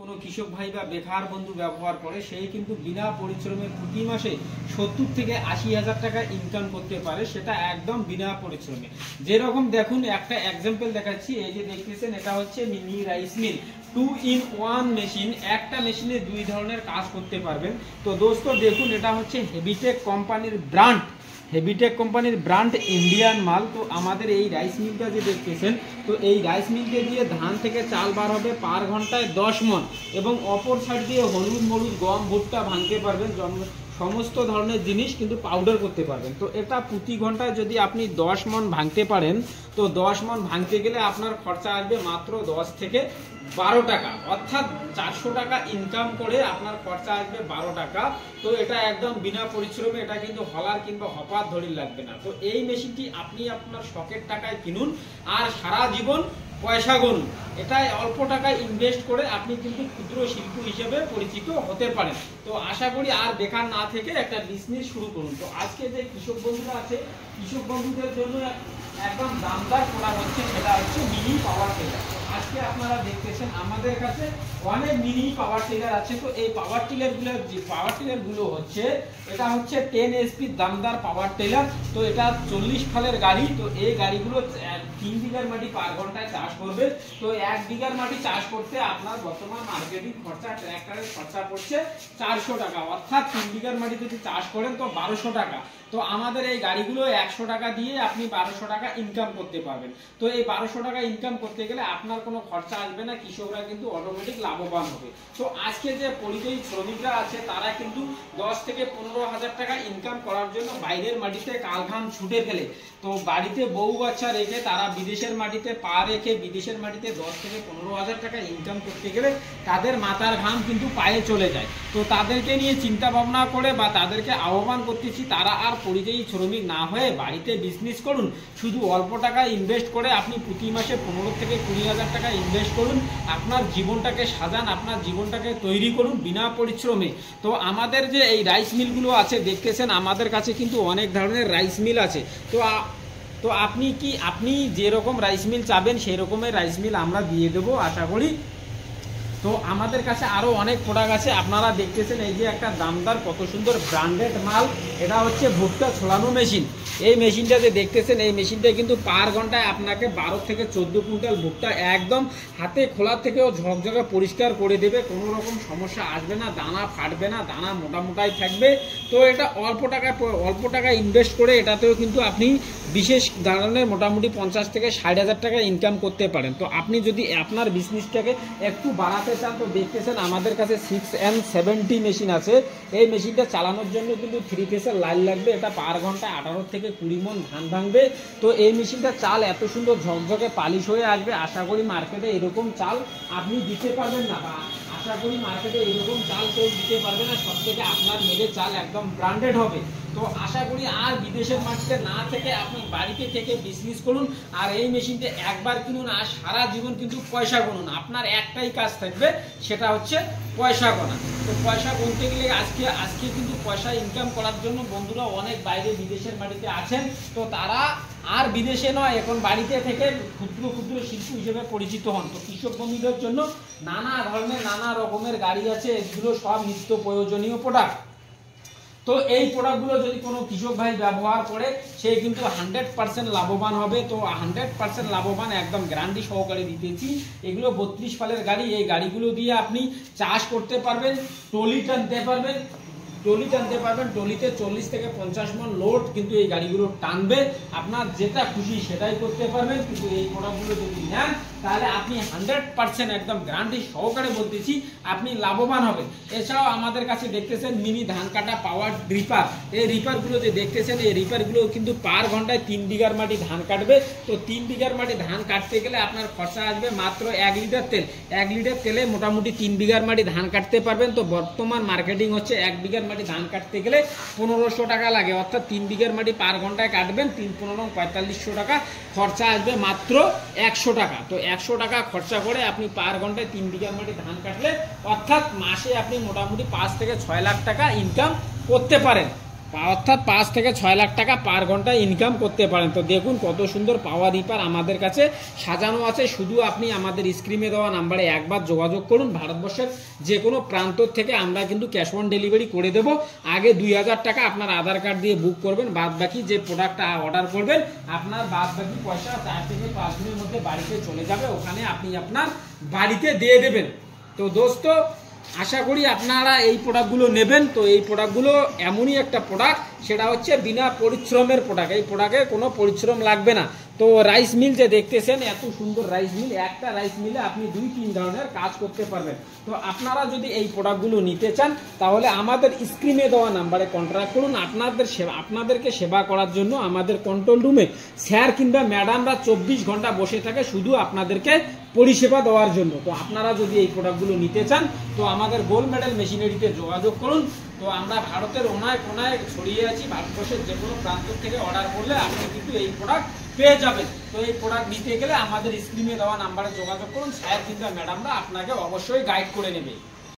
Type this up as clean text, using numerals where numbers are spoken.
কোনো কৃষক ভাই বা বেকার বন্ধু ব্যবহার করে সেই কিন্তু বিনা পরিশ্রমে প্রতি মাসে 70 থেকে 80,000 টাকা ইনকাম করতে পারে, সেটা একদম বিনা পরিশ্রমে। যেরকম দেখুন একটা এক্সাম্পল দেখাচ্ছি, এই যে দেখতেছেন এটা হচ্ছে mini rice mill 2-in-1 machine. একটা মেশিনে দুই ধরনের কাজ করতে পারবেন। তো দোস্ত দেখুন এটা হচ্ছে হেভিটেক কোম্পানির ব্র্যান্ড, হেভিটেক কোম্পানির ব্র্যান্ড ইন্ডিয়ান মাল। তো আমাদের এই রাইস মিলটা যে দেখতেছেন, তো এই রাইস মিলকে দিয়ে ধান থেকে চাল বার হবে পার ঘন্টায় 10 মণ, এবং অপর সাইড দিয়ে হলুদ মলুদ গম ভুট্টা ভাঙতে পারবেন, সমস্ত ধরনের জিনিস কিন্তু পাউডার করতে পারবেন। তো এটা প্রতি ঘন্টায় যদি আপনি 10 মণ ভাঙতে পারেন, তো 10 মণ ভাঙতে গেলে আপনার খরচা আসবে মাত্র 10 থেকে 12 টাকা, অর্থাৎ 400 টাকা ইনকাম করে আপনার খরচা আসবে 12 টাকা। তো এটা একদম বিনা পরিশ্রমে, এটা কিন্তু হলার কিংবা হপার ধরি লাগবে না। তো এই মেশিনটি আপনি আপনার শখের টাকায় কিনুন আর সারা জীবন পয়সা গুনুন। এটাই অল্প টাকায় ইনভেস্ট করে আপনি কিন্তু ক্ষুদ্র শিল্পী হিসেবে পরিচিত হতে পারেন। তো আশা করি আর বেকার না থেকে একটা বিজনেস শুরু করুন। তো আজকে যে কৃষক বন্ধুরা আছে, কৃষক বন্ধুদের জন্য একদম দামদার করা হচ্ছে, সেটা হচ্ছে মিনি পাওয়ার টিলার। আজকে আপনারা দেখতেছেন আমাদের কাছে অনেক মিনি পাওয়ার টিলার আছে। তো এই পাওয়ার টিলার গুলো হচ্ছে, এটা হচ্ছে 10 HP দামদার পাওয়ার টিলার। তো এটা 40 ফালের গাড়ি। তো এই গাড়িগুলো 3 বিঘার মাটি পার ঘন্টায় চাষ করবে। তো 1 বিঘার মাটি চাষ করতে আপনার বর্তমান মার্কেটিং খরচা, ট্র্যাক্টরের খরচা পড়ছে 400 টাকা, অর্থাৎ 3 বিঘার মাটি যদি চাষ করেন তো 1200 টাকা। তো আমাদের এই গাড়িগুলো 100 টাকা দিয়ে আপনি 1200 টাকা ইনকাম করতে পারবেন। তো এই 1200 টাকা ইনকাম করতে গেলে আপনার কোনো খরচা আসবে না, কৃষকরা কিন্তু অটোমেটিক লাভবান হবে। তো আজকে যে পরিযায়ী শ্রমিকরা আছে তারা কিন্তু 10 থেকে 15,000 টাকা ইনকাম করার জন্য বাইরের মাটিতে কালঘাম ছুটে ফেলে। তো বাড়িতে বউ বাচ্চা রেখে তারা বিদেশের মাটিতে পা রেখে বিদেশের মাটিতে 10 থেকে 15,000 টাকা ইনকাম করতে গেলে তাদের মাথার ঘাম কিন্তু পায়ে চলে যায়। তো তাদেরকে নিয়ে চিন্তা ভাবনা করে বা তাদেরকে আহ্বান করতেছি, তারা আর পরিযায়ী শ্রমিক না হয়ে বাড়িতে বিজনেস করুন। শুধু অল্প টাকা ইনভেস্ট করে আপনি প্রতি মাসে 15 থেকে 20,000 টাকা ইনভেস্ট করুন, আপনার জীবনটাকে সাজান, আপনার জীবনটাকে তৈরি করুন বিনা পরিশ্রমে। তো আমাদের যে এই রাইস মিলগুলো আছে দেখতেছেন, আমাদের কাছে কিন্তু অনেক ধরনের রাইস মিল আছে। তো আপনি যেরকম রাইস মিল চাবেন সেই রকমের রাইস মিল আমরা দিয়ে দেবো আশা করি। তো আমাদের কাছে আরো অনেক প্রোডাক্ট আছে, আপনারা দেখতেছেন এই যে একটা দামদার কত সুন্দর ব্র্যান্ডেড মাল, এটা হচ্ছে ভুট্টা ছোলানো মেশিন। এই মেশিনটা যে দেখতেছেন, এই মেশিনটা কিন্তু পার ঘন্টায় আপনাকে 12 থেকে 14 কুইন্টাল ভুট্টা একদম হাতে খোলার থেকেও ঝকঝকে পরিষ্কার করে দেবে, কোনো রকম সমস্যা আসবে না, দানা ফাটবে না, দানা মোটামোটাই থাকবে। তো এটা অল্প টাকা ইনভেস্ট করে এটাতেও কিন্তু আপনি বিশেষ ধরনের মোটামুটি 50 থেকে 60,000 টাকা ইনকাম করতে পারেন। তো আপনি যদি আপনার বিজনেসটাকে একটু বাড়াতে চান, তো দেখতেছেন আমাদের কাছে 6N70 মেশিন আছে। এই মেশিনটা চালানোর জন্য কিন্তু 3 ফেসের লাইন লাগবে। এটা পার ঘন্টায় 18 থেকে 20 মণ ধান ভাঙবে। তো এই মেশিনটা চাল এত সুন্দর ঝকঝকে পালিশ হয়ে আসবে, আশা করি মার্কেটে এরকম চাল আপনি দিতে পারবেন না, বা আশা করি মার্কেটে এরকম চাল কেউ দিতে পারবে না। সব থেকে আপনার মেয়েদের চাল একদম ব্র্যান্ডেড হবে। তো আশা করি আর বিদেশের মাটিতে না থেকে আপনি বাড়িতে থেকে বিজনেস করুন, আর এই মেশিনটা একবার কিনুন আর সারা জীবন কিন্তু পয়সা গুনুন। আপনার একটাই কাজ থাকবে, সেটা হচ্ছে পয়সা গোনা। তো পয়সা গুনতে গেলে আজকে কিন্তু পয়সা ইনকাম করার জন্য বন্ধুরা অনেক বাইরে বিদেশের মাটিতে আছেন। তো তারা আর বিদেশে নয়, এখন বাড়িতে থেকে ক্ষুদ্র শিল্পী হিসেবে পরিচিত হন। তো কৃষক বন্ধুদের জন্য নানা ধরনের নানা রকমের গাড়ি আছে, এগুলো সব নিত্য প্রয়োজনীয় প্রোডাক্ট। তো এই প্রোডাক্টগুলো যদি কোনো কৃষক ভাই ব্যবহার করে সে কিন্তু 100% লাভবান হবে। তো 100% লাভবান একদম গ্যারান্টি সহকারে দিতেছি। এগুলো 32 ফালের গাড়ি, এই গাড়িগুলো দিয়ে আপনি চাষ করতে পারবেন, ট্রলি টানতে পারবেন। ট্রলিতে 40 থেকে 50 মণ লোড কিন্তু এই গাড়িগুলো টানবে। আপনার যেটা খুশি সেটাই করতে পারবেন। কিন্তু এই প্রোডাক্টগুলো যদি নেন তাহলে আপনি 100% একদম গ্যারান্টি সহকারে বলতেছি আপনি লাভবান হবেন। এছাড়াও আমাদের কাছে দেখতেছেন মিনি ধান কাটা পাওয়ার রিপার। এই রিপারগুলো যে দেখতেছেন, এই রিপারগুলো কিন্তু পার ঘন্টায় 3 বিঘার মাটি ধান কাটবে। তো 3 বিঘার মাটি ধান কাটতে গেলে আপনার খরচা আসবে মাত্র 1 লিটার তেল। 1 লিটার তেলে মোটামুটি 3 বিঘার মাটি ধান কাটতে পারবেন। তো বর্তমান মার্কেটিং হচ্ছে 1 বিঘার মাটি ধান কাটতে গেলে 1500 টাকা লাগে, অর্থাৎ 3 বিঘার মাটি পার ঘন্টায় কাটবেন, 3-15-4500 টাকা খরচা আসবে মাত্র 100 টাকা। তো 100 টাকা খরচা করে আপনি পার ঘন্টায় 3 বিঘার মাটি ধান কাটলে অর্থাৎ মাসে আপনি মোটামুটি 5 থেকে 6 লাখ টাকা ইনকাম করতে পারেন। অর্থাৎ 5 থেকে 6 লাখ টাকা পার ঘন্টা ইনকাম করতে পারেন। তো দেখুন কত সুন্দর পাওয়ার রিপার আমাদের কাছে সাজানো আছে। শুধু আপনি আমাদের স্ক্রিনে দেওয়া নাম্বারে একবার যোগাযোগ করুন। ভারতবর্ষের যে কোনো প্রান্ত থেকে আমরা কিন্তু ক্যাশ অন ডেলিভারি করে দেব। আগে 2000 টাকা আপনার আধার কার্ড দিয়ে বুক করবেন, বাদ বাকি যে প্রোডাক্টটা অর্ডার করবেন আপনার বাদ বাকি পয়সা 4 থেকে 5 দিনের মধ্যে বাড়িতে চলে যাবে, ওখানে আপনি আপনার বাড়িতে দিয়ে দেবেন। তো দোস্ত আশা করি আপনারা এই প্রোডাক্টগুলো নেবেন। তো এই প্রোডাক্টগুলো এমনই একটা প্রোডাক্ট, সেটা হচ্ছে বিনা পরিশ্রমের প্রোডাক্ট। এই প্রোডাক্টে কোনো পরিশ্রম লাগবে না। তো রাইস মিল যে দেখতেছেন, এত সুন্দর রাইস মিল, একটা রাইস মিলে আপনি 2-3 ধরনের কাজ করতে পারবেন। তো আপনারা যদি এই প্রোডাক্টগুলো নিতে চান তাহলে আমাদের স্ক্রিনে দেওয়া নাম্বারে কন্ট্যাক্ট করুন। আপনাদেরকে সেবা করার জন্য আমাদের কন্ট্রোল রুমে স্যার কিংবা ম্যাডামরা 24 ঘন্টা বসে থাকে শুধু আপনাদেরকে পরিষেবা দেওয়ার জন্য। তো আপনারা যদি এই প্রোডাক্টগুলো নিতে চান তো আমাদের গোল্ড মেডেল মেশিনারিতে যোগাযোগ করুন। তো আমরা ভারতের কোনায় কোনায় ছড়িয়ে আছি, ভারতবর্ষের যে কোনো প্রান্ত থেকে অর্ডার করলে আপনি কিন্তু এই প্রোডাক্ট পেয়ে যাবেন। তো এই প্রোডাক্ট নিতে গেলে আমাদের স্ক্রিনে দেওয়া নাম্বারে যোগাযোগ করুন, স্যার কিংবা ম্যাডামরা আপনাকে অবশ্যই গাইড করে নেবে।